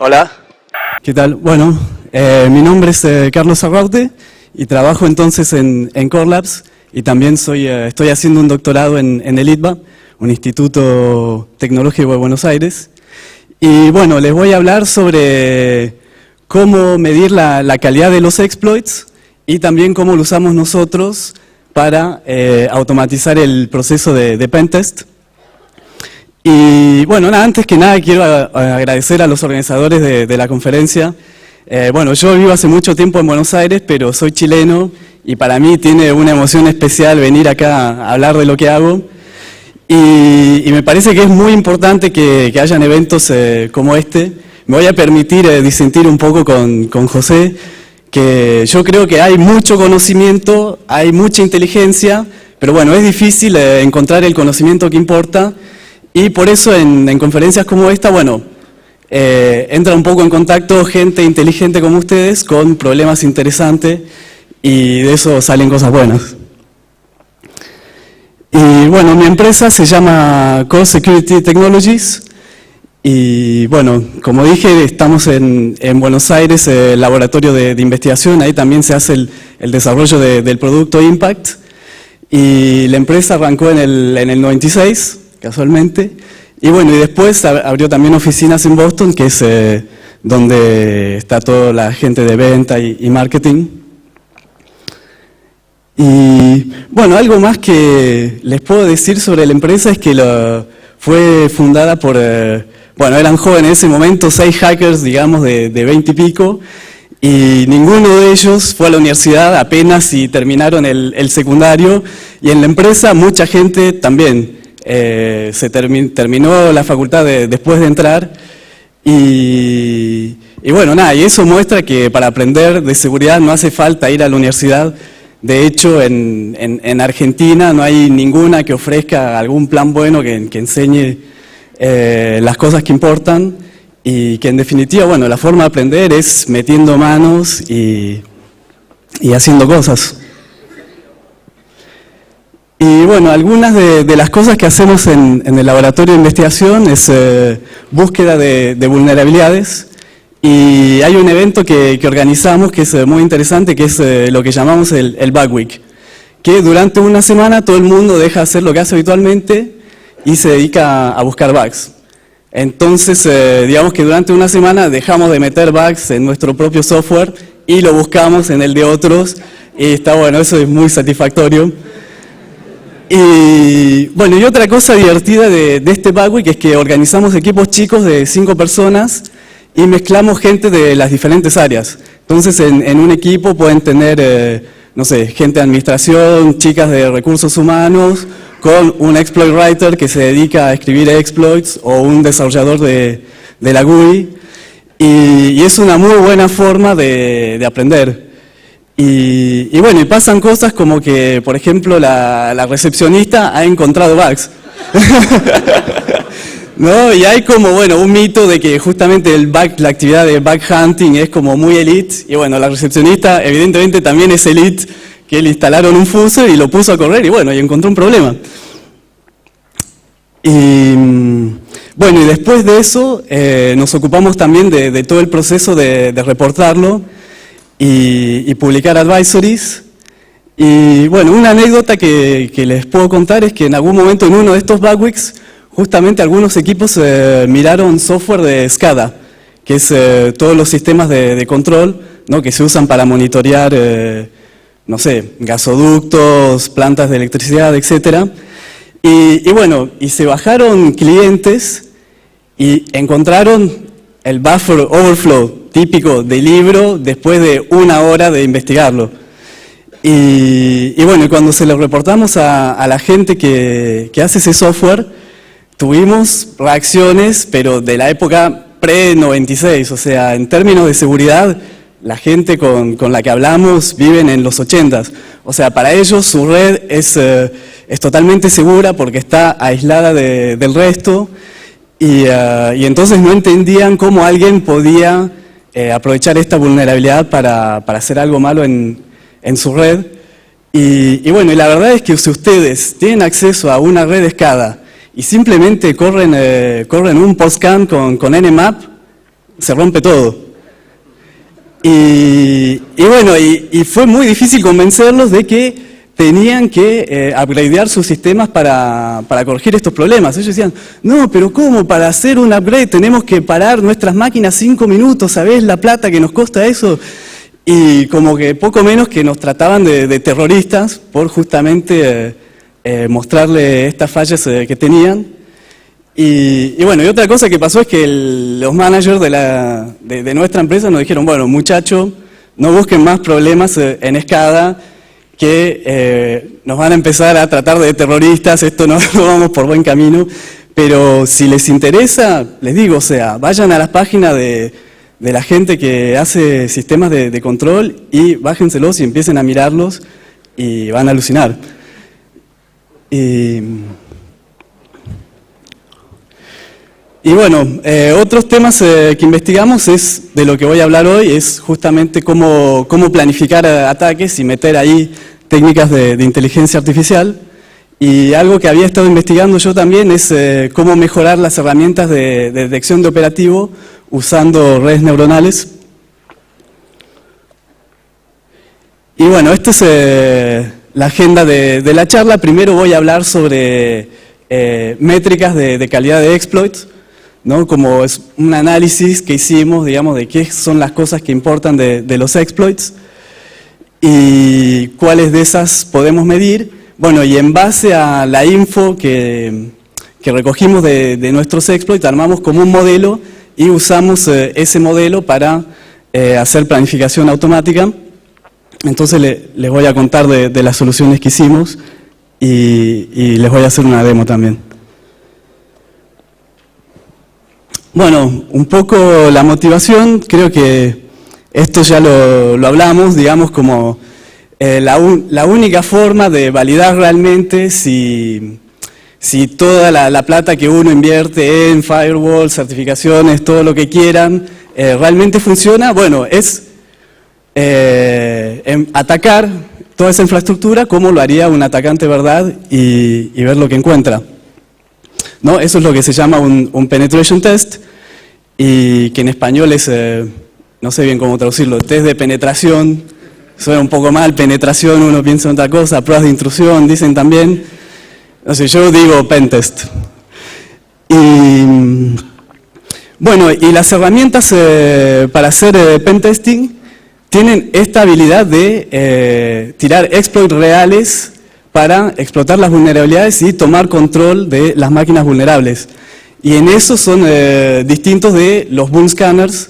Hola. ¿Qué tal? Bueno, mi nombre es Carlos Arraute y trabajo entonces en Core Labs y también estoy haciendo un doctorado en el ITBA, un instituto tecnológico de Buenos Aires. Y bueno, les voy a hablar sobre cómo medir la calidad de los exploits y también cómo lo usamos nosotros para automatizar el proceso de pentest. Y bueno, antes que nada quiero agradecer a los organizadores de la conferencia. Bueno, yo vivo hace mucho tiempo en Buenos Aires, pero soy chileno y para mí tiene una emoción especial venir acá a hablar de lo que hago. Y me parece que es muy importante que hayan eventos como este. Me voy a permitir disentir un poco con José, que yo creo que hay mucho conocimiento, hay mucha inteligencia, pero bueno, es difícil encontrar el conocimiento que importa. Y por eso en conferencias como esta, bueno, entra un poco en contacto gente inteligente como ustedes con problemas interesantes y de eso salen cosas buenas. Y bueno, mi empresa se llama Core Security Technologies y bueno, como dije, estamos en Buenos Aires, el laboratorio de investigación, ahí también se hace el desarrollo del producto Impact y la empresa arrancó en el 96, casualmente, y bueno, y después abrió también oficinas en Boston, que es donde está toda la gente de venta y marketing. Y bueno, algo más que les puedo decir sobre la empresa es que fue fundada por, bueno, eran jóvenes en ese momento, 6 hackers, digamos, de 20 y pico, y ninguno de ellos fue a la universidad apenas si terminaron el secundario, y en la empresa mucha gente también terminó la facultad después de entrar, y bueno, nada, y eso muestra que para aprender de seguridad no hace falta ir a la universidad. De hecho, en Argentina no hay ninguna que ofrezca algún plan bueno que enseñe las cosas que importan y que en definitiva, bueno, la forma de aprender es metiendo manos y haciendo cosas. Y bueno, algunas de las cosas que hacemos en el laboratorio de investigación es búsqueda de vulnerabilidades. Y hay un evento que organizamos que es muy interesante, que es lo que llamamos el Bug Week, que durante una semana todo el mundo deja de hacer lo que hace habitualmente y se dedica a buscar bugs. Entonces, digamos que durante una semana dejamos de meter bugs en nuestro propio software y lo buscamos en el de otros, y está bueno, eso es muy satisfactorio. Y bueno, y otra cosa divertida de este Bug Week es que organizamos equipos chicos de 5 personas y mezclamos gente de las diferentes áreas. Entonces, en un equipo pueden tener, no sé, gente de administración, chicas de recursos humanos, con un exploit writer que se dedica a escribir exploits, o un desarrollador de la GUI. Y es una muy buena forma de aprender. Y bueno, y pasan cosas como que, por ejemplo, la recepcionista ha encontrado bugs. ¿No? Y hay como, bueno, un mito de que justamente la actividad de bug hunting es como muy elite, y bueno, la recepcionista evidentemente también es elite, que le instalaron un fuse y lo puso a correr y bueno, y encontró un problema. Y bueno, y después de eso nos ocupamos también de todo el proceso de reportarlo y publicar advisories. Y bueno, una anécdota que les puedo contar es que en algún momento en uno de estos Bug Weeks, justamente algunos equipos miraron software de SCADA, que es todos los sistemas de control, ¿no?, que se usan para monitorear, no sé, gasoductos, plantas de electricidad, etc. Y bueno, y se bajaron clientes y encontraron el buffer overflow típico del libro después de 1 hora de investigarlo. Y bueno, y cuando se lo reportamos a la gente que hace ese software, tuvimos reacciones, pero de la época pre-96, o sea, en términos de seguridad, la gente con la que hablamos viven en los 80s. O sea, para ellos su red es totalmente segura porque está aislada del resto, y entonces no entendían cómo alguien podía aprovechar esta vulnerabilidad para hacer algo malo en su red. Y bueno, y la verdad es que si ustedes tienen acceso a una red SCADA y simplemente corren un postcam con Nmap, se rompe todo. Y bueno, y fue muy difícil convencerlos de que tenían que upgradear sus sistemas para corregir estos problemas. Ellos decían, no, pero ¿cómo? Para hacer un upgrade tenemos que parar nuestras máquinas 5 minutos, ¿sabés la plata que nos cuesta eso? Y como que poco menos que nos trataban de terroristas por justamente mostrarle estas fallas que tenían. Y bueno, y otra cosa que pasó es que los managers de nuestra empresa nos dijeron, bueno, muchachos, no busquen más problemas en SCADA, que nos van a empezar a tratar de terroristas, esto no vamos por buen camino, pero si les interesa, les digo, o sea, vayan a las páginas de la gente que hace sistemas de control y bájenselos y empiecen a mirarlos y van a alucinar. Y bueno, otros temas que investigamos es de lo que voy a hablar hoy, es justamente cómo planificar ataques y meter ahí técnicas de inteligencia artificial. Y algo que había estado investigando yo también es cómo mejorar las herramientas de detección de operativo usando redes neuronales. Y bueno, esta es la agenda de la charla. Primero voy a hablar sobre métricas de calidad de exploits, ¿no? Como es un análisis que hicimos, digamos, de qué son las cosas que importan de los exploits y cuáles de esas podemos medir. Bueno, y en base a la info que recogimos de nuestros exploits, armamos como un modelo y usamos ese modelo para hacer planificación automática. Entonces les voy a contar de las soluciones que hicimos y les voy a hacer una demo también. Bueno, un poco la motivación, creo que esto ya lo hablamos, digamos, como la única forma de validar realmente si toda la plata que uno invierte en firewall, certificaciones, todo lo que quieran, realmente funciona, bueno, es atacar toda esa infraestructura como lo haría un atacante, ¿verdad? Y ver lo que encuentra, ¿no? Eso es lo que se llama un penetration test, y que en español es, no sé bien cómo traducirlo, test de penetración. Suena un poco mal, penetración, uno piensa en otra cosa, pruebas de intrusión, dicen también. No sé, yo digo pentest. Y bueno, y las herramientas para hacer pentesting tienen esta habilidad de tirar exploits reales para explotar las vulnerabilidades y tomar control de las máquinas vulnerables. Y en eso son distintos de los boom scanners,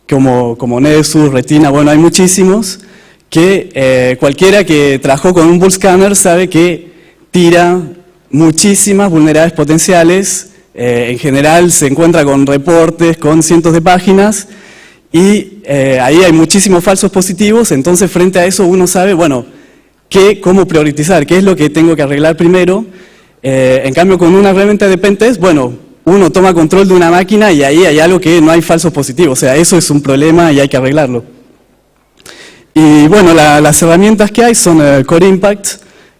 como Nexus, Retina, bueno, hay muchísimos, que cualquiera que trabajó con un bull scanner sabe que tira muchísimas vulnerabilidades potenciales. En general se encuentra con reportes, con cientos de páginas, y ahí hay muchísimos falsos positivos. Entonces frente a eso uno sabe, bueno, cómo priorizar, qué es lo que tengo que arreglar primero. En cambio, con una herramienta de pentest, bueno, uno toma control de una máquina y ahí hay algo que no hay falsos positivos, o sea, eso es un problema y hay que arreglarlo. Y bueno, las herramientas que hay son Core Impact,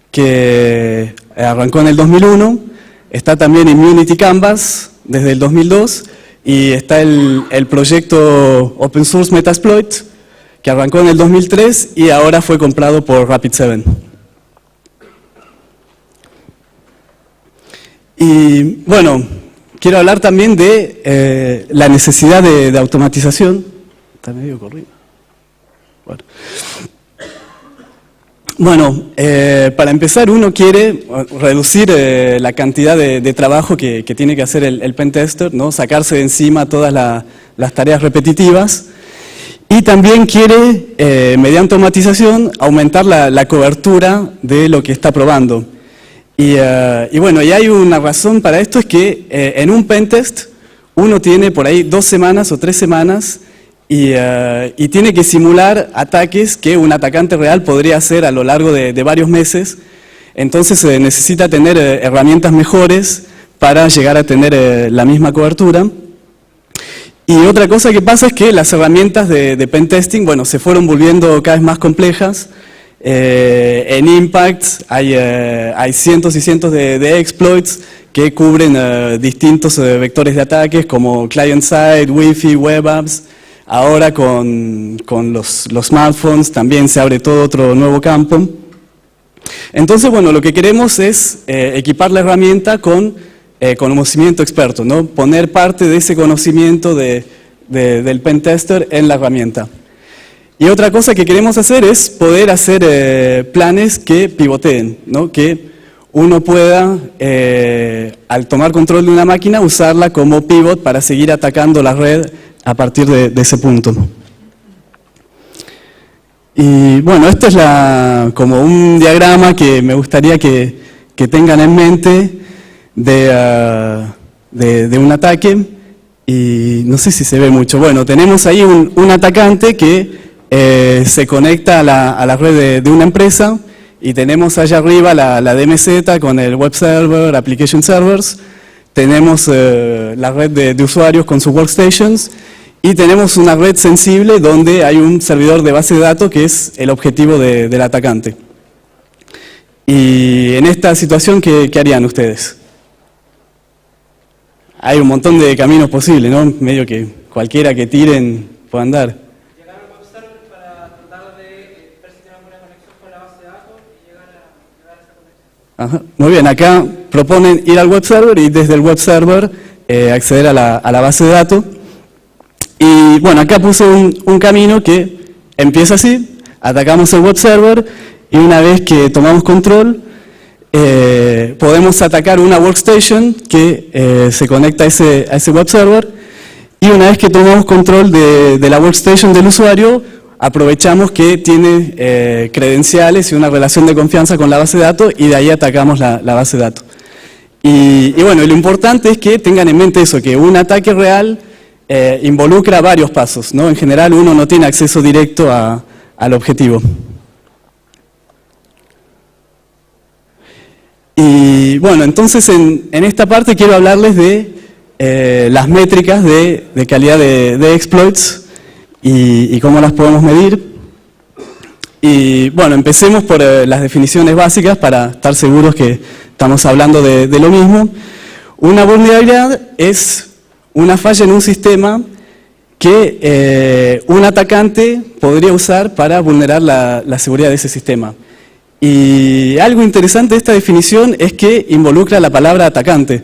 que arrancó en el 2001, está también Immunity Canvas desde el 2002, y está el proyecto Open Source Metasploit, que arrancó en el 2003 y ahora fue comprado por Rapid7. Y bueno, quiero hablar también de la necesidad de automatización. Está medio corrido. Bueno, para empezar uno quiere reducir la cantidad de trabajo que tiene que hacer el pentester, ¿no? Sacarse de encima todas las tareas repetitivas, y también quiere, mediante automatización, aumentar la cobertura de lo que está probando. Y bueno, y hay una razón para esto, es que en un pentest uno tiene por ahí 2 semanas o 3 semanas y tiene que simular ataques que un atacante real podría hacer a lo largo de varios meses. Entonces necesita tener herramientas mejores para llegar a tener la misma cobertura. Y otra cosa que pasa es que las herramientas de pentesting, bueno, se fueron volviendo cada vez más complejas. En Impact hay cientos y cientos de exploits que cubren distintos vectores de ataques como client-side, Wi-Fi, web apps. Ahora con los smartphones también se abre todo otro nuevo campo. Entonces, bueno, lo que queremos es equipar la herramienta con conocimiento experto, ¿no? Poner parte de ese conocimiento del pentester en la herramienta. Y otra cosa que queremos hacer es poder hacer planes que pivoteen, ¿no? Que uno pueda, al tomar control de una máquina, usarla como pivot para seguir atacando la red a partir de ese punto. Y bueno, esto es como un diagrama que me gustaría que tengan en mente de un ataque. Y no sé si se ve mucho. Bueno, tenemos ahí un atacante que se conecta a la red de una empresa y tenemos allá arriba la DMZ con el web server, application servers, tenemos la red de usuarios con sus workstations y tenemos una red sensible donde hay un servidor de base de datos que es el objetivo del atacante. Y en esta situación, ¿qué harían ustedes? Hay un montón de caminos posibles, ¿no? Medio que cualquiera que tiren puede andar. Llegar al web server para tratar de ver si tiene alguna conexión con la base de datos y llegar a esa conexión. Ajá. Muy bien, acá proponen ir al web server y desde el web server acceder a la base de datos. Y bueno, acá puse un camino que empieza así, atacamos el web server y una vez que tomamos control, podemos atacar una workstation que se conecta a ese web server y una vez que tomamos control de la workstation del usuario, aprovechamos que tiene credenciales y una relación de confianza con la base de datos y de ahí atacamos la base de datos. Y bueno, lo importante es que tengan en mente eso, que un ataque real involucra varios pasos, ¿no? En general uno no tiene acceso directo al objetivo. Y bueno, entonces en esta parte quiero hablarles de las métricas de calidad de exploits y cómo las podemos medir. Y bueno, empecemos por las definiciones básicas para estar seguros que estamos hablando de lo mismo. Una vulnerabilidad es una falla en un sistema que un atacante podría usar para vulnerar la seguridad de ese sistema. Y algo interesante de esta definición es que involucra la palabra atacante.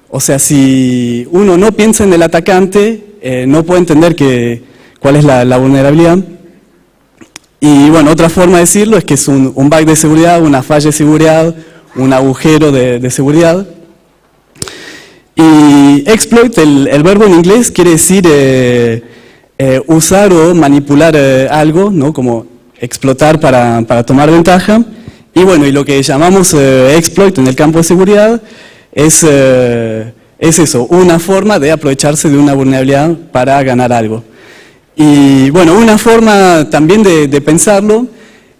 O sea, si uno no piensa en el atacante, no puede entender cuál es la vulnerabilidad. Y bueno, otra forma de decirlo es que es un bug de seguridad, una falla de seguridad, un agujero de seguridad. Y exploit, el verbo en inglés, quiere decir usar o manipular algo, ¿no? Como explotar para tomar ventaja. Y bueno, y lo que llamamos exploit en el campo de seguridad es eso, una forma de aprovecharse de una vulnerabilidad para ganar algo. Y bueno, una forma también de pensarlo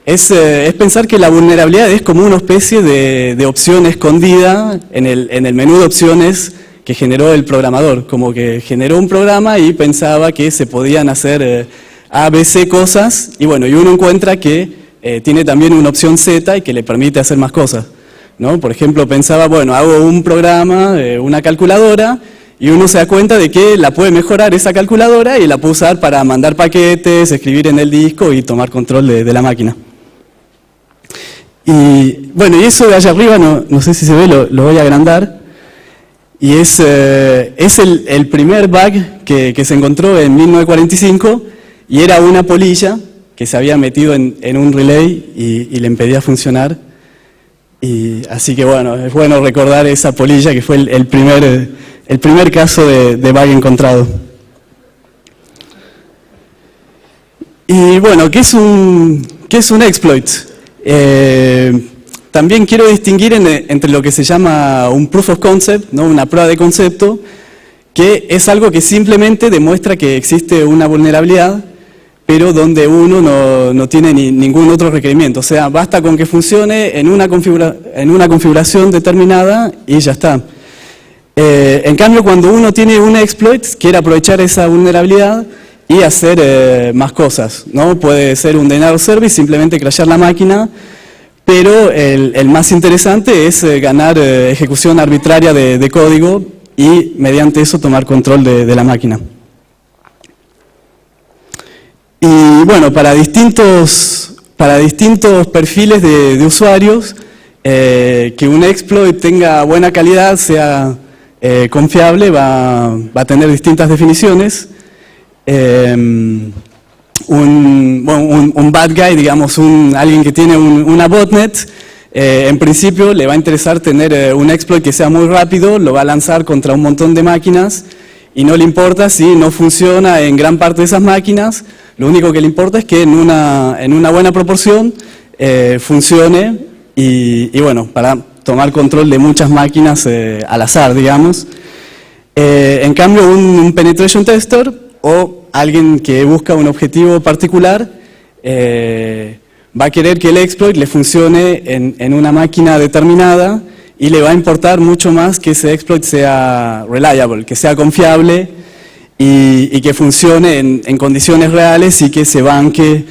es pensar que la vulnerabilidad es como una especie de opción escondida en el menú de opciones que generó el programador, como que generó un programa y pensaba que se podían hacer A, B, C cosas, y bueno, y uno encuentra que tiene también una opción Z y que le permite hacer más cosas, ¿no? Por ejemplo, pensaba, bueno, hago un programa, una calculadora, y uno se da cuenta de que la puede mejorar esa calculadora y la puede usar para mandar paquetes, escribir en el disco y tomar control de la máquina. Y bueno, y eso de allá arriba, no sé si se ve, lo voy a agrandar. Y es el primer bug que se encontró en 1945 y era una polilla que se había metido en un relay y le impedía funcionar. Y así que bueno, es bueno recordar esa polilla que fue el primer caso de bug encontrado. Y bueno, ¿qué es un exploit? También quiero distinguir entre lo que se llama un proof of concept, ¿no? Una prueba de concepto, que es algo que simplemente demuestra que existe una vulnerabilidad, pero donde uno no tiene ningún otro requerimiento. O sea, basta con que funcione en una configuración determinada y ya está. En cambio, cuando uno tiene un exploit, quiere aprovechar esa vulnerabilidad, y hacer más cosas, ¿no? Puede ser un denial of service, simplemente crashear la máquina, pero el más interesante es ganar ejecución arbitraria de código y mediante eso tomar control de la máquina. Y bueno, para distintos perfiles de usuarios, que un exploit tenga buena calidad, sea confiable, va a tener distintas definiciones. Un bad guy, digamos, alguien que tiene una botnet, en principio le va a interesar tener un exploit que sea muy rápido, lo va a lanzar contra un montón de máquinas y no le importa si no funciona en gran parte de esas máquinas, lo único que le importa es que en una buena proporción funcione y bueno, para tomar control de muchas máquinas al azar, digamos. En cambio, un penetration tester o alguien que busca un objetivo particular va a querer que el exploit le funcione en una máquina determinada y le va a importar mucho más que ese exploit sea reliable, que sea confiable y que funcione en condiciones reales y que se banque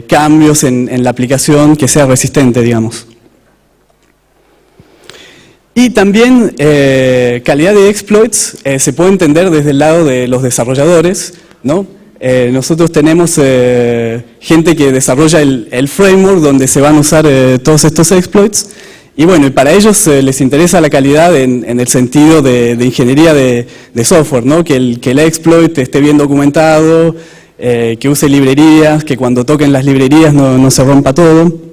cambios en la aplicación, que sea resistente, digamos. Y también calidad de exploits se puede entender desde el lado de los desarrolladores, ¿no? Nosotros tenemos gente que desarrolla el framework donde se van a usar todos estos exploits y bueno, y para ellos les interesa la calidad en el sentido de ingeniería de software, ¿no? Que el exploit esté bien documentado, que use librerías, que cuando toquen las librerías no se rompa todo.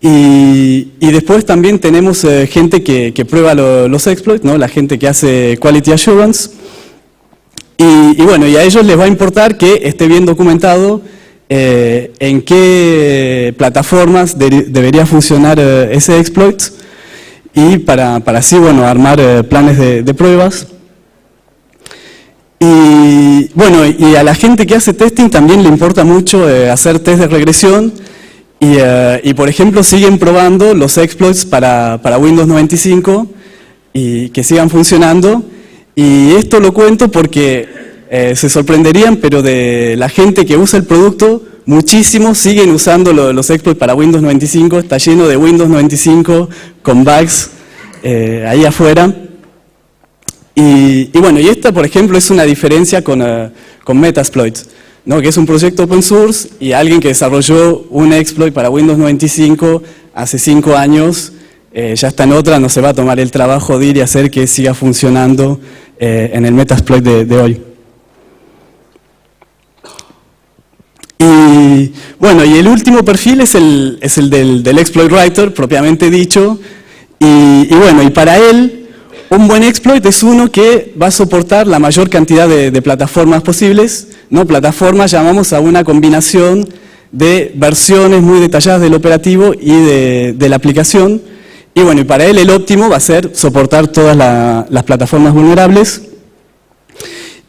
Y después también tenemos gente que prueba los exploits, ¿no? La gente que hace quality assurance. Y bueno, y a ellos les va a importar que esté bien documentado en qué plataformas debería funcionar ese exploit y para así, bueno, armar planes de pruebas. Y bueno, y a la gente que hace testing también le importa mucho hacer test de regresión y por ejemplo siguen probando los exploits para Windows 95 y que sigan funcionando. Y esto lo cuento porque se sorprenderían, pero de la gente que usa el producto, muchísimos siguen usando los exploits para Windows 95, está lleno de Windows 95 con bugs ahí afuera. Y bueno, y esta por ejemplo es una diferencia con Metasploit, ¿no? Que es un proyecto open source y alguien que desarrolló un exploit para Windows 95 hace 5 años, ya está en otra, no se va a tomar el trabajo de ir y hacer que siga funcionando en el Metasploit de hoy. Y bueno, y el último perfil es el del exploit writer, propiamente dicho, y bueno, y para él, un buen exploit es uno que va a soportar la mayor cantidad de plataformas posibles, ¿no? Plataformas llamamos a una combinación de versiones muy detalladas del operativo y de la aplicación, y bueno, y para él el óptimo va a ser soportar todas las plataformas vulnerables.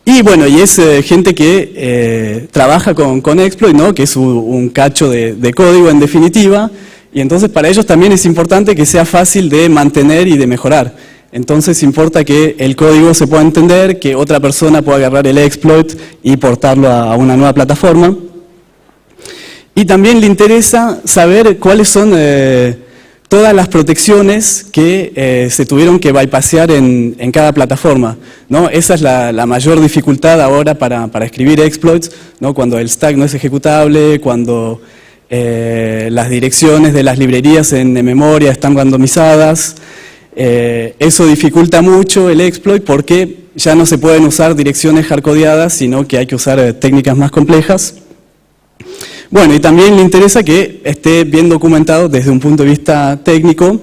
Y bueno, y es gente que trabaja con exploit, ¿no? Que es un cacho de código en definitiva, y entonces para ellos también es importante que sea fácil de mantener y de mejorar. Entonces importa que el código se pueda entender, que otra persona pueda agarrar el exploit y portarlo a una nueva plataforma. Y también le interesa saber cuáles son todas las protecciones que se tuvieron que bypassear en cada plataforma, ¿no? Esa es la mayor dificultad ahora para escribir exploits, ¿no? Cuando el stack no es ejecutable, cuando las direcciones de las librerías en memoria están randomizadas. Eso dificulta mucho el exploit porque ya no se pueden usar direcciones hardcodeadas, sino que hay que usar técnicas más complejas. Bueno, y también le interesa que esté bien documentado desde un punto de vista técnico,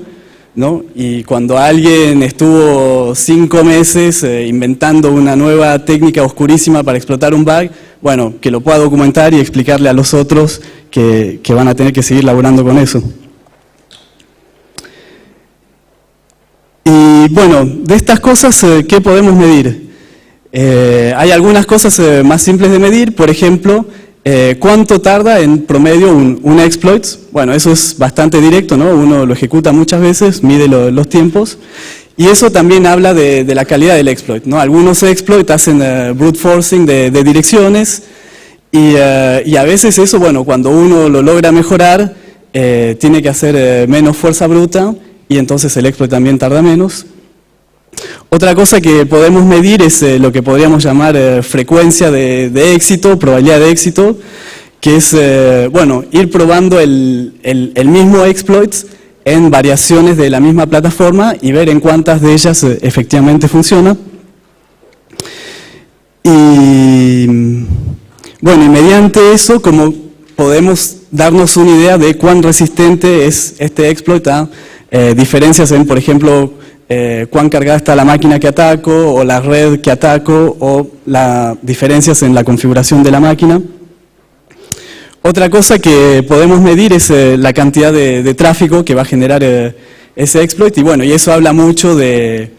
¿no? Y cuando alguien estuvo 5 meses inventando una nueva técnica oscurísima para explotar un bug, bueno, que lo pueda documentar y explicarle a los otros que van a tener que seguir laburando con eso. Y bueno, de estas cosas, ¿qué podemos medir? Hay algunas cosas más simples de medir, por ejemplo, ¿cuánto tarda en promedio un exploit? Bueno, eso es bastante directo, ¿no? Uno lo ejecuta muchas veces, mide los tiempos. Y eso también habla de la calidad del exploit, ¿no? Algunos exploits hacen brute forcing de direcciones y a veces eso, bueno, cuando uno lo logra mejorar, tiene que hacer menos fuerza bruta y entonces el exploit también tarda menos. Otra cosa que podemos medir es lo que podríamos llamar frecuencia de éxito, probabilidad de éxito, que es, bueno, ir probando el mismo exploit en variaciones de la misma plataforma y ver en cuántas de ellas efectivamente funciona. Y bueno, y mediante eso, como podemos darnos una idea de cuán resistente es este exploit a diferencias en, por ejemplo, cuán cargada está la máquina que ataco, o la red que ataco, o las diferencias en la configuración de la máquina. Otra cosa que podemos medir es la cantidad de tráfico que va a generar ese exploit, y bueno, y eso habla mucho de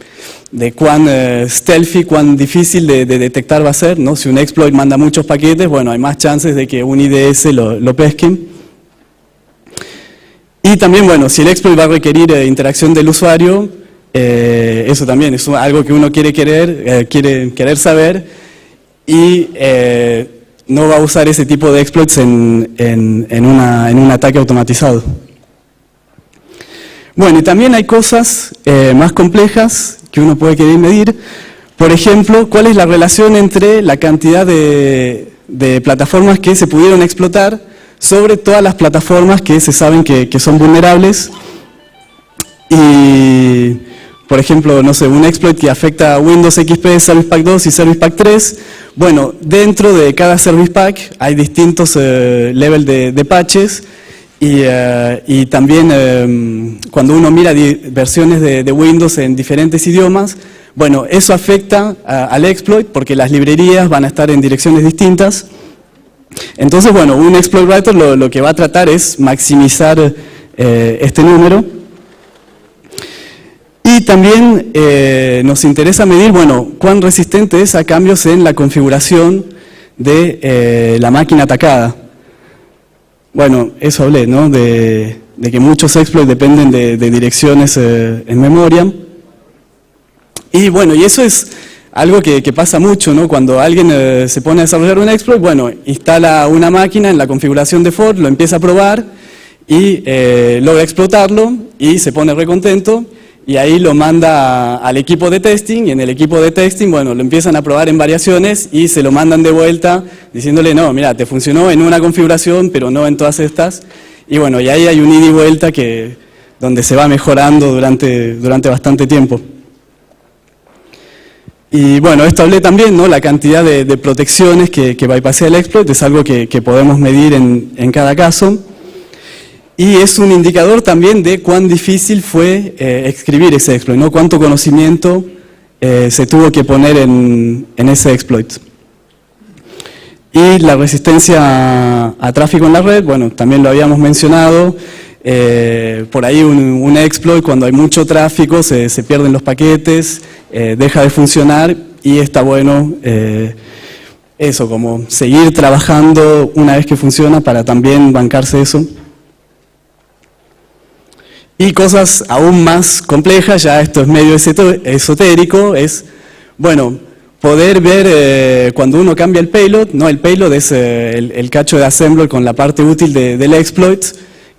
cuán stealthy, cuán difícil de detectar va a ser, ¿no? Si un exploit manda muchos paquetes, bueno, hay más chances de que un IDS lo pesquen. Y también, bueno, si el exploit va a requerir interacción del usuario, eso también es algo que uno quiere querer saber, y no va a usar ese tipo de exploits en un ataque automatizado. Bueno, y también hay cosas más complejas que uno puede querer medir. Por ejemplo, ¿cuál es la relación entre la cantidad de plataformas que se pudieron explotar sobre todas las plataformas que se saben que son vulnerables? Y, por ejemplo, no sé, un exploit que afecta a Windows XP, Service Pack 2 y Service Pack 3, bueno, dentro de cada Service Pack hay distintos levels de patches, y también cuando uno mira versiones de Windows en diferentes idiomas, bueno, eso afecta al exploit porque las librerías van a estar en direcciones distintas. Entonces, bueno, un exploit writer lo que va a tratar es maximizar este número. Y también nos interesa medir, bueno, cuán resistente es a cambios en la configuración de la máquina atacada. Bueno, eso hablé, ¿no? De que muchos exploits dependen de direcciones en memoria. Y bueno, y eso es algo que pasa mucho, ¿no? Cuando alguien se pone a desarrollar un exploit, bueno, instala una máquina en la configuración default, lo empieza a probar y logra explotarlo y se pone recontento. Y ahí lo manda al equipo de testing, y en el equipo de testing, bueno, lo empiezan a probar en variaciones y se lo mandan de vuelta diciéndole, no, mira, te funcionó en una configuración, pero no en todas estas. Y bueno, y ahí hay un ida y vuelta donde se va mejorando durante bastante tiempo. Y bueno, esto hablé también, ¿no? La cantidad de protecciones que bypassea el exploit es algo que podemos medir en cada caso. Y es un indicador también de cuán difícil fue escribir ese exploit, ¿no? Cuánto conocimiento se tuvo que poner en ese exploit. Y la resistencia a tráfico en la red, bueno, también lo habíamos mencionado. Por ahí un exploit, cuando hay mucho tráfico, se pierden los paquetes, deja de funcionar, y está bueno eso, como seguir trabajando una vez que funciona para también bancarse eso. Y cosas aún más complejas, ya esto es medio esotérico, es, bueno, poder ver cuando uno cambia el payload, ¿no? El payload es el cacho de assembler con la parte útil del exploit,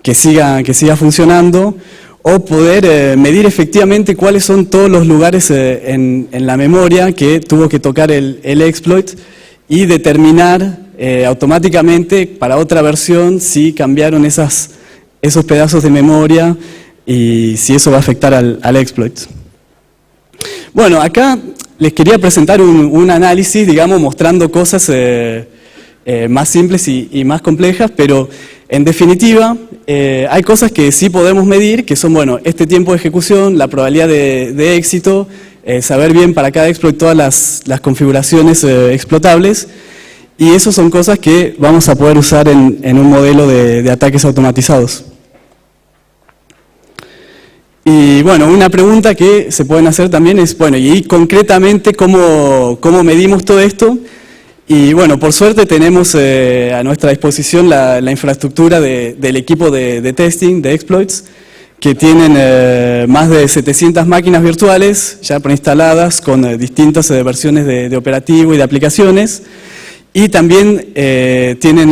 que siga funcionando, o poder medir efectivamente cuáles son todos los lugares en la memoria que tuvo que tocar el exploit, y determinar automáticamente para otra versión si cambiaron esos pedazos de memoria, y si eso va a afectar al exploit. Bueno, acá les quería presentar un análisis, digamos, mostrando cosas más simples y más complejas, pero en definitiva hay cosas que sí podemos medir, que son, bueno, este tiempo de ejecución, la probabilidad de éxito, saber bien para cada exploit todas las configuraciones explotables, y eso son cosas que vamos a poder usar en un modelo de ataques automatizados. Y bueno, una pregunta que se pueden hacer también es, bueno, y concretamente, ¿cómo medimos todo esto? Y bueno, por suerte tenemos a nuestra disposición la infraestructura del equipo de testing, de exploits, que tienen más de 700 máquinas virtuales ya preinstaladas con distintas versiones de operativo y de aplicaciones, y también tienen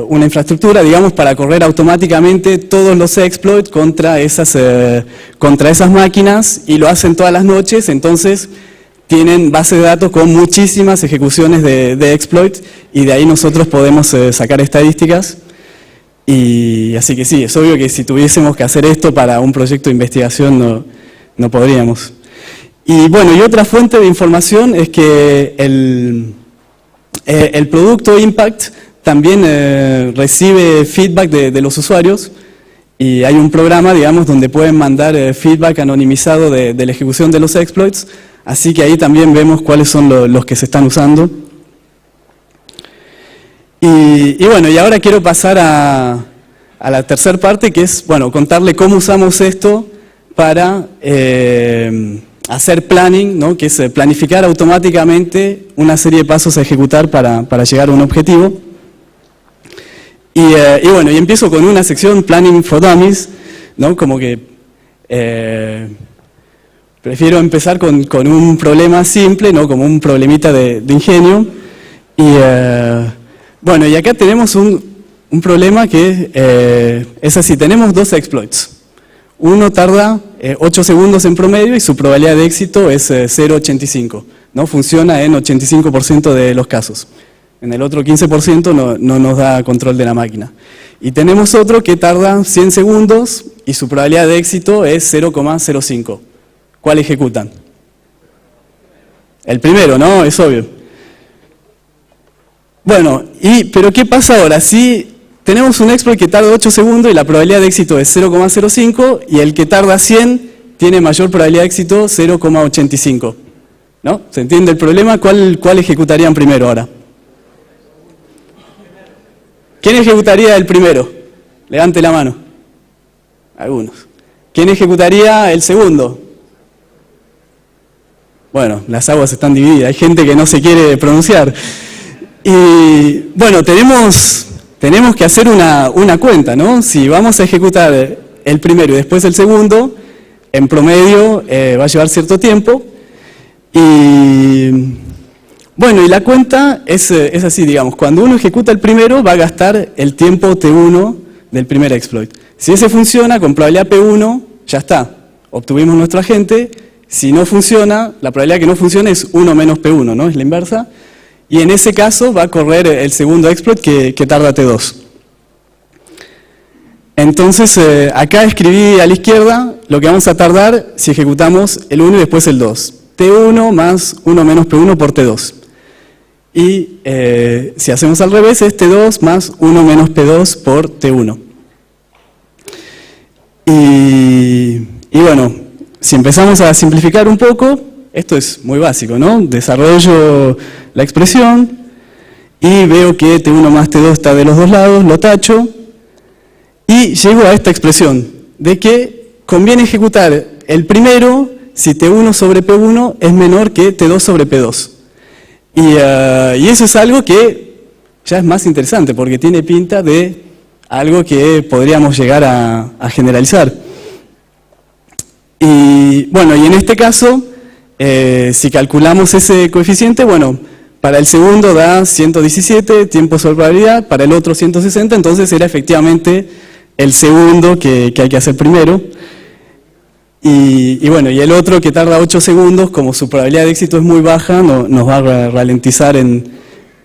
una infraestructura, digamos, para correr automáticamente todos los exploits contra esas máquinas, y lo hacen todas las noches. Entonces tienen base de datos con muchísimas ejecuciones de exploits, y de ahí nosotros podemos sacar estadísticas. Y así que sí, es obvio que si tuviésemos que hacer esto para un proyecto de investigación no podríamos. Y bueno, y otra fuente de información es que el producto Impact también recibe feedback de los usuarios, y hay un programa, digamos, donde pueden mandar feedback anonimizado de la ejecución de los exploits, así que ahí también vemos cuáles son los que se están usando. Y bueno, y ahora quiero pasar a la tercera parte, que es, bueno, contarle cómo usamos esto para hacer planning, ¿no? Que es planificar automáticamente una serie de pasos a ejecutar para llegar a un objetivo. Y bueno, y empiezo con una sección Planning for Dummies, ¿no? Como que prefiero empezar con un problema simple, ¿no? Como un problemita de ingenio. Y bueno, y acá tenemos un problema que es así: tenemos dos exploits. Uno tarda 8 segundos en promedio y su probabilidad de éxito es 0,85, ¿no? Funciona en 85% de los casos. En el otro 15% no nos da control de la máquina. Y tenemos otro que tarda 100 segundos y su probabilidad de éxito es 0,05. ¿Cuál ejecutan? El primero, ¿no? Es obvio. Bueno, pero ¿qué pasa ahora? Si tenemos un exploit que tarda 8 segundos y la probabilidad de éxito es 0,05, y el que tarda 100 tiene mayor probabilidad de éxito, 0,85. ¿No? ¿Se entiende el problema? ¿Cuál ejecutarían primero ahora? ¿Quién ejecutaría el primero? Levante la mano. Algunos. ¿Quién ejecutaría el segundo? Bueno, las aguas están divididas. Hay gente que no se quiere pronunciar. Y bueno, tenemos que hacer una cuenta, ¿no? Si vamos a ejecutar el primero y después el segundo, en promedio va a llevar cierto tiempo. Y bueno, y la cuenta es así, digamos: cuando uno ejecuta el primero, va a gastar el tiempo T1 del primer exploit. Si ese funciona con probabilidad P1, ya está, obtuvimos nuestro agente. Si no funciona, la probabilidad que no funcione es 1 menos P1, ¿no? Es la inversa. Y en ese caso va a correr el segundo exploit que tarda T2. Entonces, acá escribí a la izquierda lo que vamos a tardar si ejecutamos el 1 y después el 2. T1 más 1 menos P1 por T2. Y si hacemos al revés, es T2 más 1 menos P2 por T1. Y bueno, si empezamos a simplificar un poco, esto es muy básico, ¿no? Desarrollo la expresión y veo que T1 más T2 está de los dos lados, lo tacho, y llego a esta expresión de que conviene ejecutar el primero si T1 sobre P1 es menor que T2 sobre P2. Y eso es algo que ya es más interesante, porque tiene pinta de algo que podríamos llegar a generalizar. Y bueno, y en este caso, si calculamos ese coeficiente, bueno, para el segundo da 117 tiempo sobre probabilidad, para el otro 160, entonces era efectivamente el segundo que hay que hacer primero. Y bueno, y el otro que tarda 8 segundos, como su probabilidad de éxito es muy baja, nos va a ralentizar en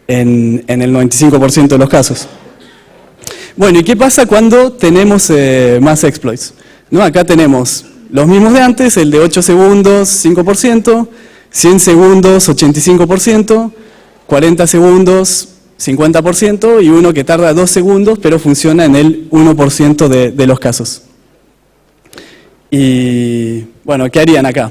el 95% de los casos. Bueno, ¿y qué pasa cuando tenemos más exploits? ¿No? Acá tenemos los mismos de antes, el de 8 segundos, 5%, 100 segundos, 85%, 40 segundos, 50%, y uno que tarda 2 segundos, pero funciona en el 1% de los casos. Y bueno, ¿qué harían acá?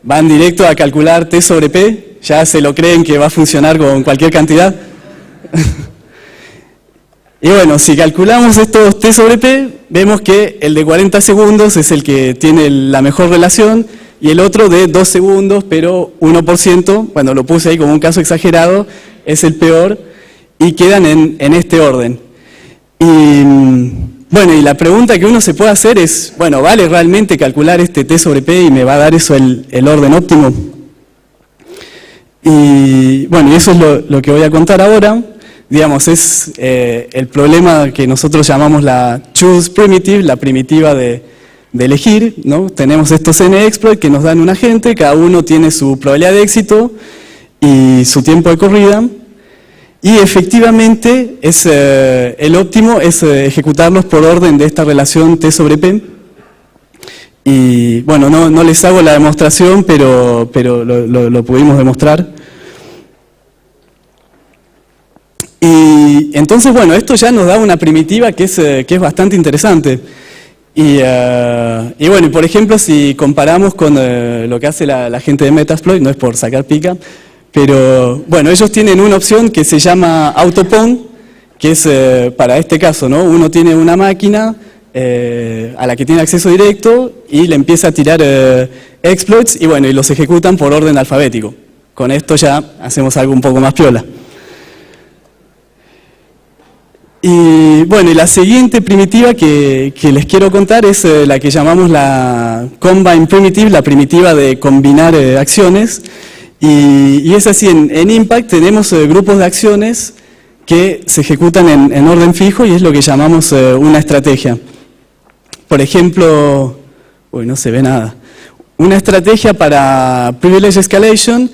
¿Van directo a calcular T sobre P? ¿Ya se lo creen que va a funcionar con cualquier cantidad? Y bueno, si calculamos estos T sobre P, vemos que el de 40 segundos es el que tiene la mejor relación, y el otro de 2 segundos, pero 1%, bueno, lo puse ahí como un caso exagerado, es el peor. y quedan en este orden. Y bueno, y la pregunta que uno se puede hacer es, bueno, ¿vale realmente calcular este T sobre P y me va a dar eso el orden óptimo? Y bueno, y eso es lo que voy a contar ahora. Digamos, es el problema que nosotros llamamos la choose primitive, la primitiva de elegir, ¿no? Tenemos estos n exploit que nos dan un agente, cada uno tiene su probabilidad de éxito y su tiempo de corrida. Y efectivamente el óptimo es ejecutarlos por orden de esta relación T sobre P. Y bueno, no les hago la demostración, pero lo pudimos demostrar. Y entonces, bueno, esto ya nos da una primitiva que es bastante interesante. Y bueno, por ejemplo, si comparamos con lo que hace la gente de Metasploit, no es por sacar pica, pero bueno, ellos tienen una opción que se llama autopwn, que es para este caso, ¿no? Uno tiene una máquina a la que tiene acceso directo y le empieza a tirar exploits y bueno, y los ejecutan por orden alfabético. Con esto ya hacemos algo un poco más piola. Y bueno, y la siguiente primitiva que les quiero contar es la que llamamos la Combine Primitive, la primitiva de combinar acciones. Y es así, en Impact tenemos grupos de acciones que se ejecutan en orden fijo y es lo que llamamos una estrategia. Por ejemplo, uy, no se ve nada. Una estrategia para Privilege Escalation.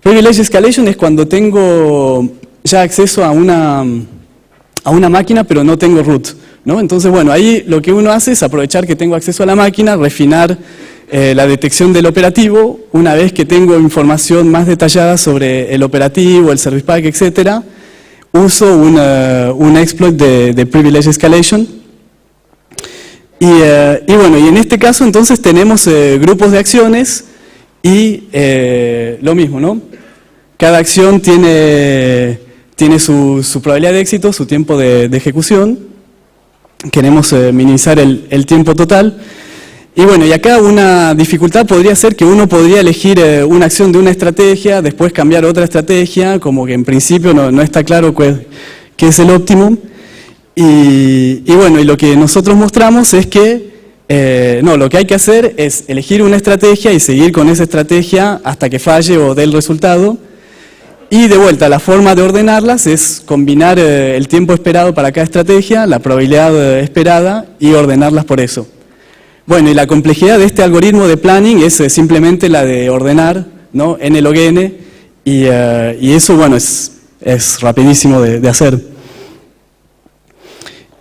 Privilege Escalation es cuando tengo ya acceso a una máquina pero no tengo root, ¿no? Entonces, bueno, ahí lo que uno hace es aprovechar que tengo acceso a la máquina, refinar la detección del operativo. Una vez que tengo información más detallada sobre el operativo, el service pack, etc., uso un exploit de Privilege Escalation. Y bueno, y en este caso entonces tenemos grupos de acciones y lo mismo, ¿no? Cada acción tiene su probabilidad de éxito, su tiempo de ejecución. Queremos minimizar el tiempo total. Y bueno, y acá una dificultad podría ser que uno podría elegir una acción de una estrategia, después cambiar otra estrategia, como que en principio no está claro qué es el óptimo. Y bueno, y lo que nosotros mostramos es que lo que hay que hacer es elegir una estrategia y seguir con esa estrategia hasta que falle o dé el resultado. Y de vuelta, la forma de ordenarlas es combinar el tiempo esperado para cada estrategia, la probabilidad esperada y ordenarlas por eso. Bueno, y la complejidad de este algoritmo de planning es simplemente la de ordenar, ¿no? N log n, y eso, bueno, es rapidísimo de hacer.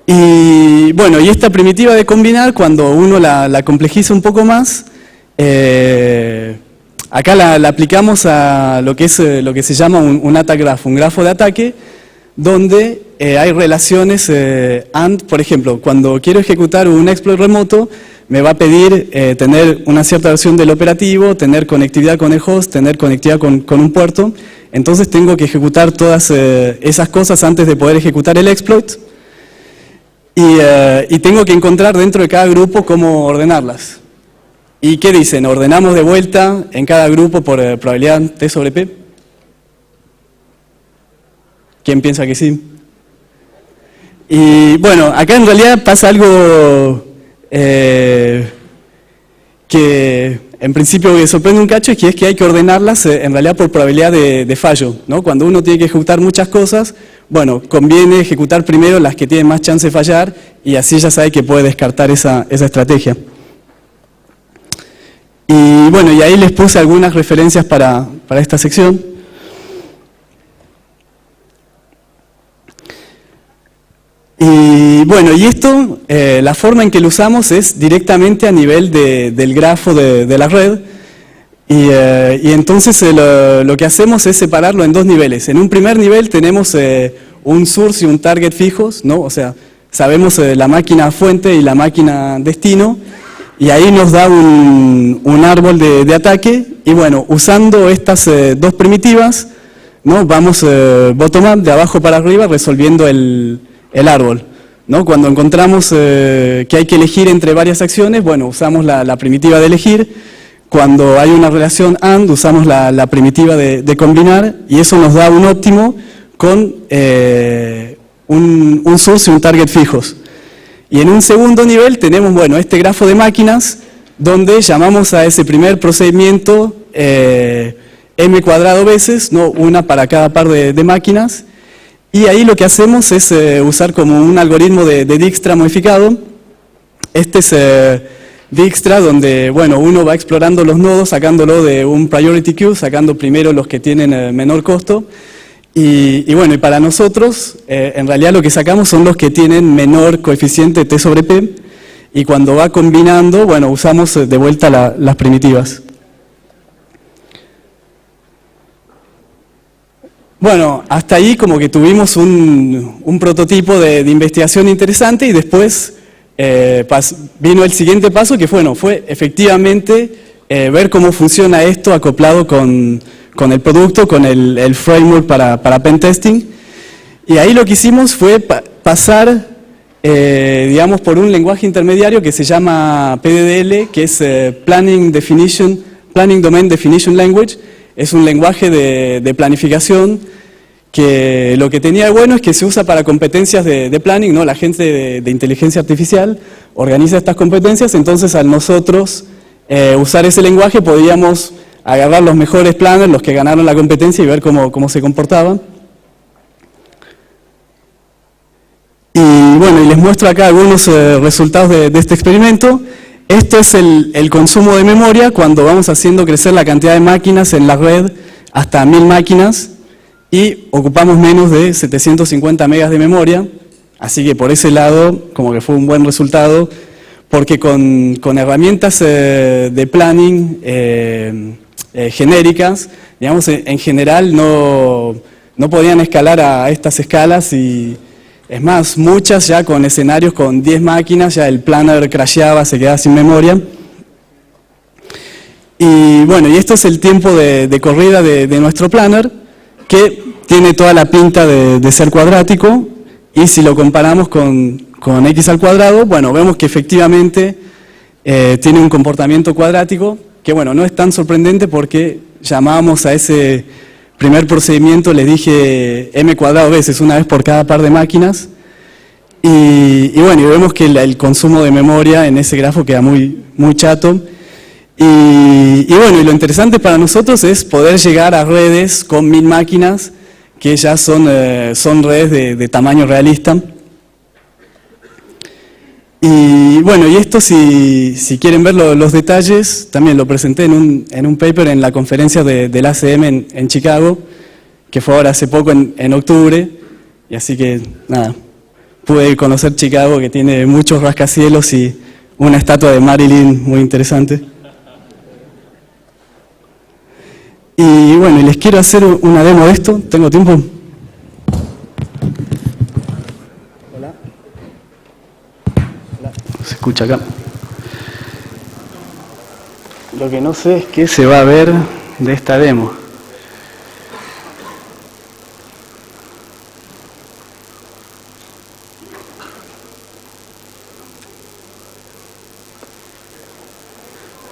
Y bueno, y esta primitiva de combinar, cuando uno la complejiza un poco más, acá la aplicamos a lo que se llama un attack graph, un grafo de ataque, donde hay relaciones AND. Por ejemplo, cuando quiero ejecutar un exploit remoto, me va a pedir tener una cierta versión del operativo, tener conectividad con el host, tener conectividad con un puerto. Entonces tengo que ejecutar todas esas cosas antes de poder ejecutar el exploit. Y tengo que encontrar dentro de cada grupo cómo ordenarlas. ¿Y qué dicen? ¿Ordenamos de vuelta en cada grupo por probabilidad T sobre P? ¿Quién piensa que sí? Y bueno, acá en realidad pasa algo que en principio me sorprende un cacho, que es que hay que ordenarlas en realidad por probabilidad de fallo, ¿no? Cuando uno tiene que ejecutar muchas cosas, bueno, conviene ejecutar primero las que tienen más chance de fallar y así ya sabe que puede descartar esa estrategia. Y bueno, y ahí les puse algunas referencias para esta sección. Y bueno, y esto, la forma en que lo usamos es directamente a nivel del grafo de la red. Y entonces lo que hacemos es separarlo en dos niveles. En un primer nivel tenemos un source y un target fijos, ¿no? O sea, sabemos la máquina fuente y la máquina destino. Y ahí nos da un árbol de ataque. Y bueno, usando estas dos primitivas, ¿no? Vamos bottom-up, de abajo para arriba, resolviendo el árbol, ¿no? Cuando encontramos que hay que elegir entre varias acciones, bueno, usamos la primitiva de elegir. Cuando hay una relación AND, usamos la primitiva de combinar, y eso nos da un óptimo con un source y un target fijos. Y en un segundo nivel tenemos, bueno, este grafo de máquinas, donde llamamos a ese primer procedimiento m cuadrado veces, ¿no? Una para cada par de máquinas, y ahí lo que hacemos es usar como un algoritmo de Dijkstra modificado. Este es Dijkstra, donde bueno, uno va explorando los nodos, sacándolo de un priority queue, sacando primero los que tienen menor costo, y bueno, y para nosotros, en realidad lo que sacamos son los que tienen menor coeficiente T sobre P, y cuando va combinando, bueno, usamos de vuelta las primitivas. Bueno, hasta ahí como que tuvimos un prototipo de investigación interesante, y después vino el siguiente paso, que fue efectivamente ver cómo funciona esto acoplado con el producto, con el framework para pentesting. Y ahí lo que hicimos fue pasar, digamos, por un lenguaje intermediario que se llama PDDL, que es Planning Domain Definition Language. Es un lenguaje de planificación que lo que tenía de bueno es que se usa para competencias de planning, ¿no? La gente de inteligencia artificial organiza estas competencias, entonces al nosotros usar ese lenguaje podíamos agarrar los mejores planners, los que ganaron la competencia, y ver cómo se comportaban. Y bueno, y les muestro acá algunos resultados de este experimento. Esto es el consumo de memoria cuando vamos haciendo crecer la cantidad de máquinas en la red hasta 1000 máquinas y ocupamos menos de 750 megas de memoria. Así que por ese lado, como que fue un buen resultado, porque con herramientas de planning genéricas, digamos, en general no podían escalar a estas escalas, y es más, muchas ya con escenarios con 10 máquinas, ya el planner crasheaba, se quedaba sin memoria. Y bueno, y esto es el tiempo de corrida de nuestro planner, que tiene toda la pinta de ser cuadrático, y si lo comparamos con x al cuadrado, bueno, vemos que efectivamente tiene un comportamiento cuadrático, que bueno, no es tan sorprendente porque llamábamos a ese primer procedimiento, les dije m cuadrado veces, una vez por cada par de máquinas, y bueno, y vemos que el consumo de memoria en ese grafo queda muy chato, y bueno, y lo interesante para nosotros es poder llegar a redes con 1000 máquinas, que ya son redes de tamaño realista. Y bueno, y esto si quieren ver los detalles, también lo presenté en un paper en la conferencia del ACM en Chicago, que fue ahora hace poco en octubre, y así que nada, pude conocer Chicago, que tiene muchos rascacielos y una estatua de Marilyn muy interesante. Y bueno, y les quiero hacer una demo de esto. ¿Tengo tiempo? Hola. Hola. Se escucha acá. Lo que no sé es qué se va a ver de esta demo.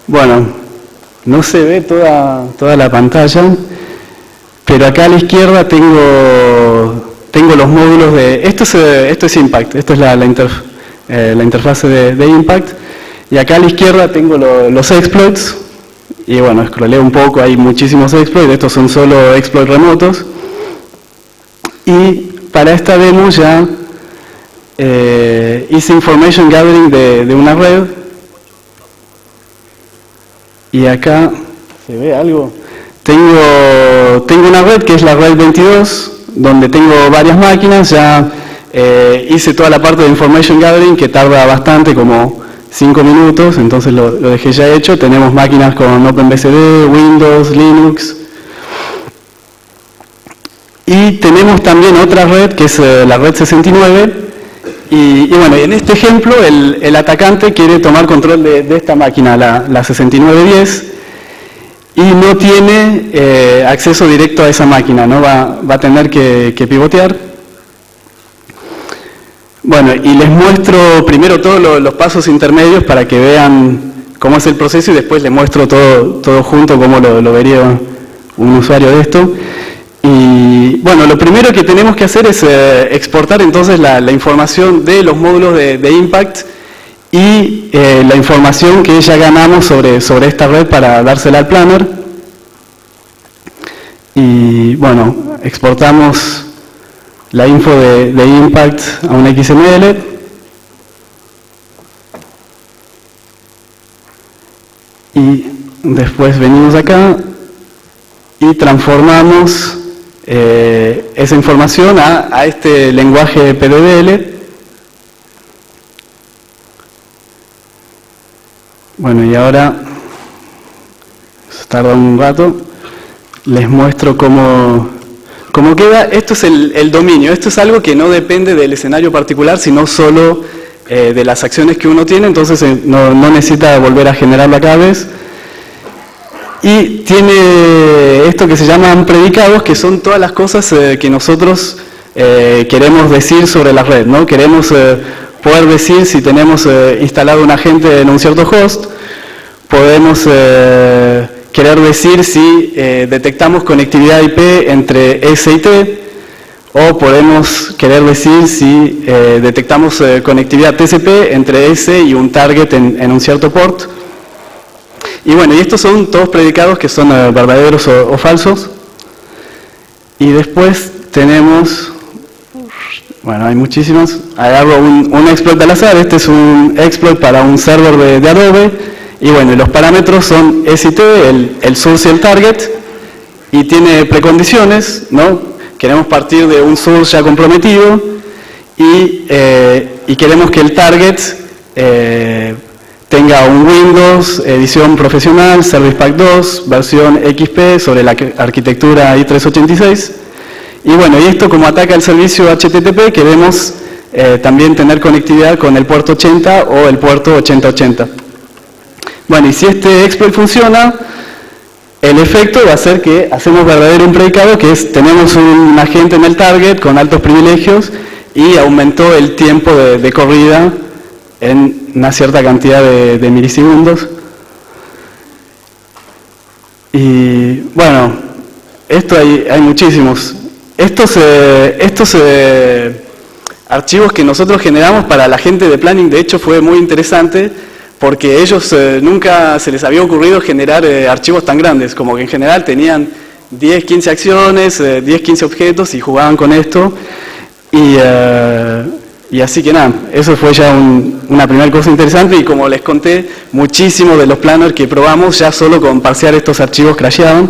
Bueno, no se ve toda la pantalla, pero acá a la izquierda tengo los módulos de... Esto es Impact, esto es la interfase de Impact, y acá a la izquierda tengo los exploits, y bueno, scrolleo un poco, hay muchísimos exploits, estos son solo exploits remotos, y para esta demo ya hice information gathering de una red. Y acá, ¿se ve algo? Tengo una red que es la red 22, donde tengo varias máquinas, ya hice toda la parte de information gathering, que tarda bastante, como 5 minutos, entonces lo dejé ya hecho. Tenemos máquinas con OpenBSD, Windows, Linux. Y tenemos también otra red, que es la red 69, y bueno, en este ejemplo el atacante quiere tomar control de esta máquina, la 6910, y no tiene acceso directo a esa máquina, ¿no? Va a tener que pivotear. Bueno, y les muestro primero todos los pasos intermedios para que vean cómo es el proceso, y después les muestro todo junto, cómo lo vería un usuario de esto. Y bueno, lo primero que tenemos que hacer es exportar entonces la información de los módulos de Impact y la información que ya ganamos sobre esta red para dársela al planner. Y bueno, exportamos la info de Impact a un XML. Y después venimos acá y transformamos esa información a este lenguaje PDDL. Bueno, y ahora, tarda un rato, les muestro cómo queda. Esto es el dominio, esto es algo que no depende del escenario particular, sino solo de las acciones que uno tiene, entonces no necesita volver a generarla cada vez. Y tiene esto que se llaman predicados, que son todas las cosas que nosotros queremos decir sobre la red, ¿no? Queremos poder decir si tenemos instalado un agente en un cierto host, podemos querer decir si detectamos conectividad IP entre S y T, o podemos querer decir si detectamos conectividad TCP entre S y un target en un cierto port. Y bueno, y estos son todos predicados que son verdaderos o falsos. Y después tenemos, bueno, hay muchísimos. Agarro un exploit al azar. Este es un exploit para un server de Adobe. Y bueno, los parámetros son S y T, el source y el target. Y tiene precondiciones, ¿no? Queremos partir de un source ya comprometido. Y queremos que el target tenga un Windows, edición profesional, Service Pack 2, versión XP sobre la arquitectura i386. Y bueno, y esto como ataca el servicio HTTP, queremos también tener conectividad con el puerto 80 o el puerto 8080. Bueno, y si este exploit funciona, el efecto va a ser que hacemos verdadero un predicado, que es, tenemos un agente en el target con altos privilegios y aumentó el tiempo de corrida en una cierta cantidad de milisegundos. Y bueno, esto hay muchísimos. Estos archivos que nosotros generamos para la gente de planning, de hecho fue muy interesante, porque ellos nunca se les había ocurrido generar archivos tan grandes, como que en general tenían 10, 15 acciones, 10, 15 objetos y jugaban con esto. Y así que nada, eso fue ya una primera cosa interesante, y como les conté, muchísimos de los planners que probamos ya solo con parsear estos archivos crasheaban.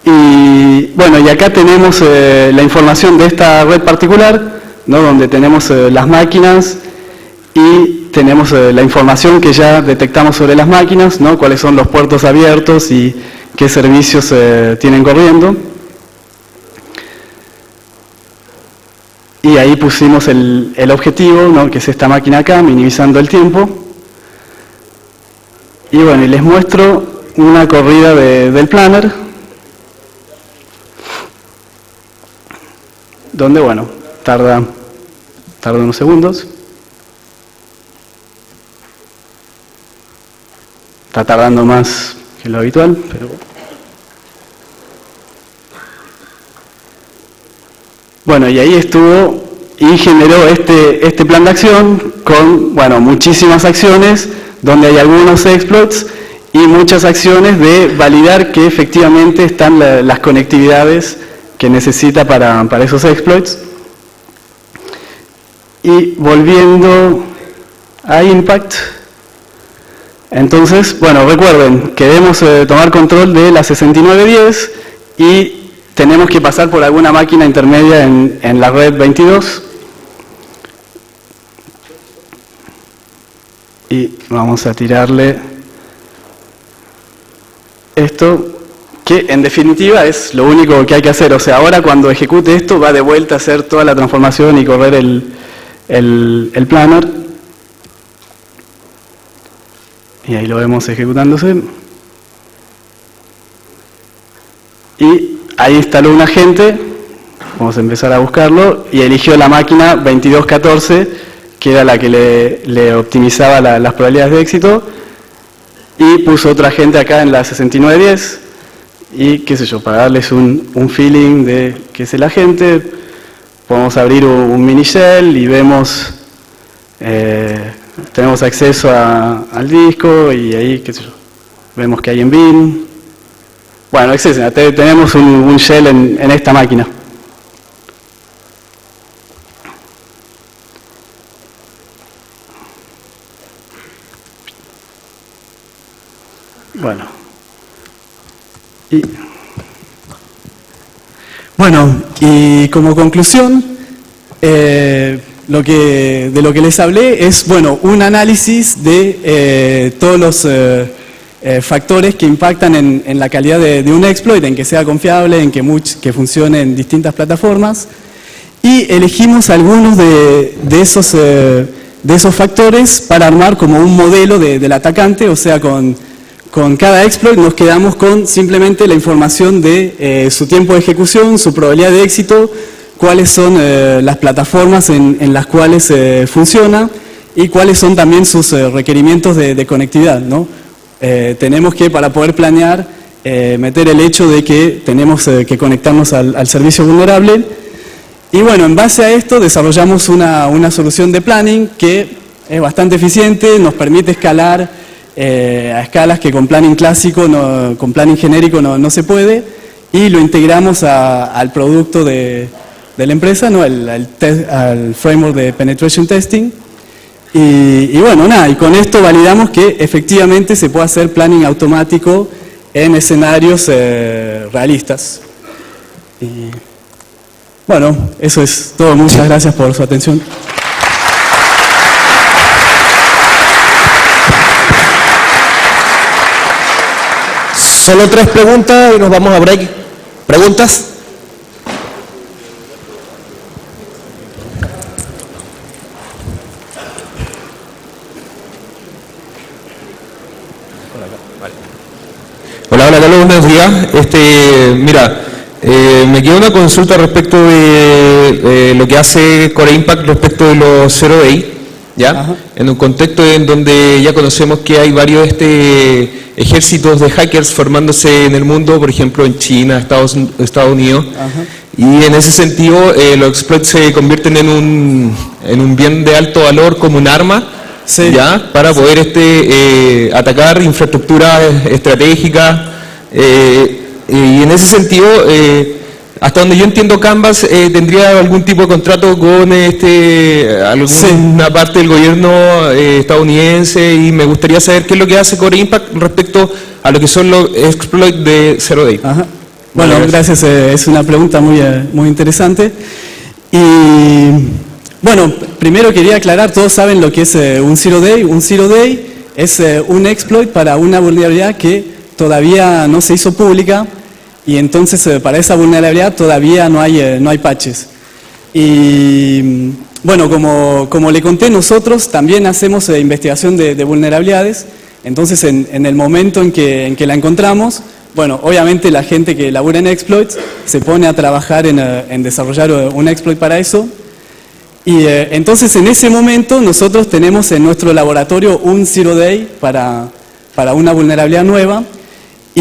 Y bueno, y acá tenemos la información de esta red particular, ¿no? Donde tenemos las máquinas y tenemos la información que ya detectamos sobre las máquinas, ¿no? Cuáles son los puertos abiertos y qué servicios tienen corriendo. Y ahí pusimos el objetivo, ¿no? Que es esta máquina acá, minimizando el tiempo. Y bueno, y les muestro una corrida del planner, donde, bueno, tarda unos segundos. Está tardando más que lo habitual, pero bueno, y ahí estuvo y generó este plan de acción con, bueno, muchísimas acciones, donde hay algunos exploits y muchas acciones de validar que efectivamente están las conectividades que necesita para esos exploits. Y volviendo a Impact, entonces, bueno, recuerden, queremos tomar control de la 6910 y tenemos que pasar por alguna máquina intermedia en la red 22. Y vamos a tirarle esto, que en definitiva es lo único que hay que hacer. O sea, ahora cuando ejecute esto va de vuelta a hacer toda la transformación y correr el planner. Y ahí lo vemos ejecutándose. Y ahí instaló un agente, vamos a empezar a buscarlo, y eligió la máquina 2214, que era la que le optimizaba las probabilidades de éxito, y puso otro agente acá en la 6910, y qué sé yo, para darles un feeling de qué es el agente, podemos abrir un mini shell y vemos, tenemos acceso al disco y ahí, qué sé yo, vemos que hay en bin. Bueno, etcétera, tenemos un shell en esta máquina. Bueno, y como conclusión, de lo que les hablé es, bueno, un análisis de todos los factores que impactan en la calidad de un exploit, en que sea confiable, en que funcione en distintas plataformas, y elegimos algunos de esos factores para armar como un modelo del atacante, o sea, con cada exploit nos quedamos con simplemente la información de su tiempo de ejecución, su probabilidad de éxito, cuáles son las plataformas en las cuales funciona y cuáles son también sus requerimientos de conectividad, ¿no? Tenemos que, para poder planear, meter el hecho de que tenemos que conectarnos al servicio vulnerable. Y bueno, en base a esto desarrollamos una solución de planning que es bastante eficiente, nos permite escalar a escalas que con planning clásico, con planning genérico no se puede, y lo integramos al producto de la empresa, ¿no? al framework de penetration testing. Y bueno, nada, y con esto validamos que efectivamente se puede hacer planning automático en escenarios realistas. Y bueno, eso es todo. Muchas gracias por su atención. Solo 3 preguntas y nos vamos a break. ¿Preguntas? Hola Carlos, buenos días. Mira, me queda una consulta respecto de lo que hace Core Impact respecto de los Zero Day, ¿ya? Ajá. En un contexto en donde ya conocemos que hay varios ejércitos de hackers formándose en el mundo, por ejemplo en China, Estados Unidos. Ajá. Y en ese sentido los exploits se convierten en un bien de alto valor como un arma, sí, ¿ya? Para poder atacar infraestructuras estratégicas. Y en ese sentido, hasta donde yo entiendo, Canvas tendría algún tipo de contrato con alguna sí, parte del gobierno estadounidense, y me gustaría saber qué es lo que hace Core Impact respecto a lo que son los exploits de Zero Day. Ajá. Bueno, gracias. Es una pregunta muy interesante. Y bueno, primero quería aclarar, todos saben lo que es un Zero Day. Un Zero Day es un exploit para una vulnerabilidad que todavía no se hizo pública, y entonces para esa vulnerabilidad todavía no hay patches. Y bueno, como le conté, nosotros también hacemos investigación de vulnerabilidades. Entonces en el momento en que la encontramos, bueno, obviamente la gente que labura en exploits se pone a trabajar en desarrollar un exploit para eso. Y entonces en ese momento nosotros tenemos en nuestro laboratorio un Zero Day para una vulnerabilidad nueva.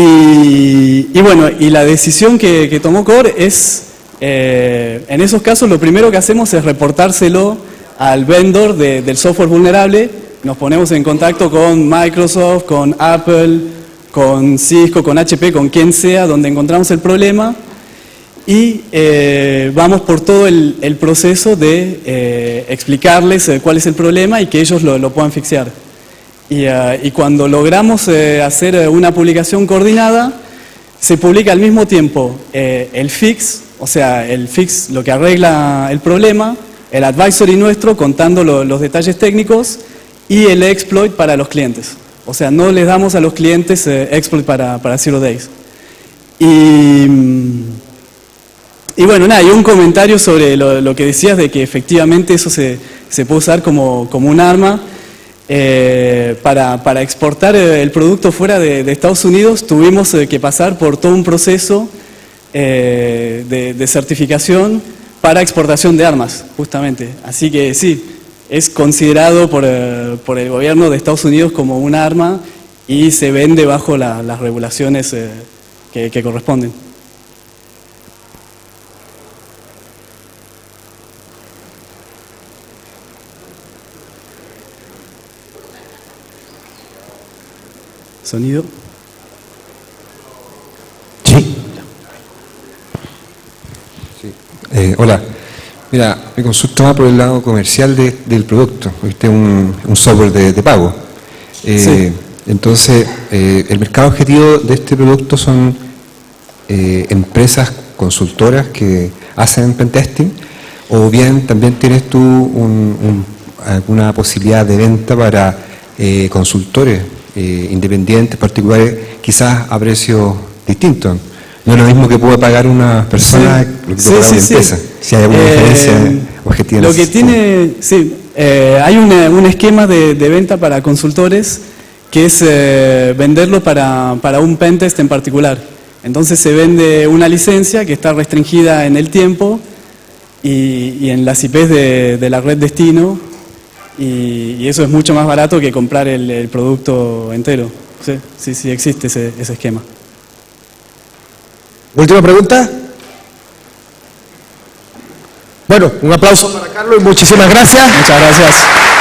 Y bueno, y la decisión que tomó Core es, en esos casos lo primero que hacemos es reportárselo al vendor del software vulnerable. Nos ponemos en contacto con Microsoft, con Apple, con Cisco, con HP, con quien sea, donde encontramos el problema, y vamos por todo el proceso de explicarles cuál es el problema y que ellos lo puedan fixear. Y cuando logramos hacer una publicación coordinada, se publica al mismo tiempo el fix, o sea, el fix, lo que arregla el problema, el advisory nuestro contando los detalles técnicos, y el exploit para los clientes. O sea, no les damos a los clientes exploit para Zero Days. Y bueno, nada, y un comentario sobre lo que decías de que efectivamente eso se puede usar como un arma. Para exportar el producto fuera de Estados Unidos tuvimos que pasar por todo un proceso de certificación para exportación de armas, justamente. Así que sí, es considerado por el gobierno de Estados Unidos como un arma y se vende bajo las regulaciones que que corresponden. Sonido. Sí. Hola. Mira, mi consulta va por el lado comercial del producto. Este es un software de pago. Sí. Entonces, el mercado objetivo de este producto son empresas consultoras que hacen pentesting, o bien también tienes tú alguna posibilidad de venta para consultores independientes, particulares, quizás a precios distintos. No es lo mismo que puede pagar una persona lo que puede pagar una empresa. Si hay alguna diferencia objetiva. Lo que tiene, sí, hay un esquema de venta para consultores que es venderlo para un pentest en particular. Entonces se vende una licencia que está restringida en el tiempo y en las IPs de la red destino, y eso es mucho más barato que comprar el producto entero. Sí, existe ese esquema. Última pregunta. Bueno, un aplauso para Carlos y muchísimas gracias. Muchas gracias.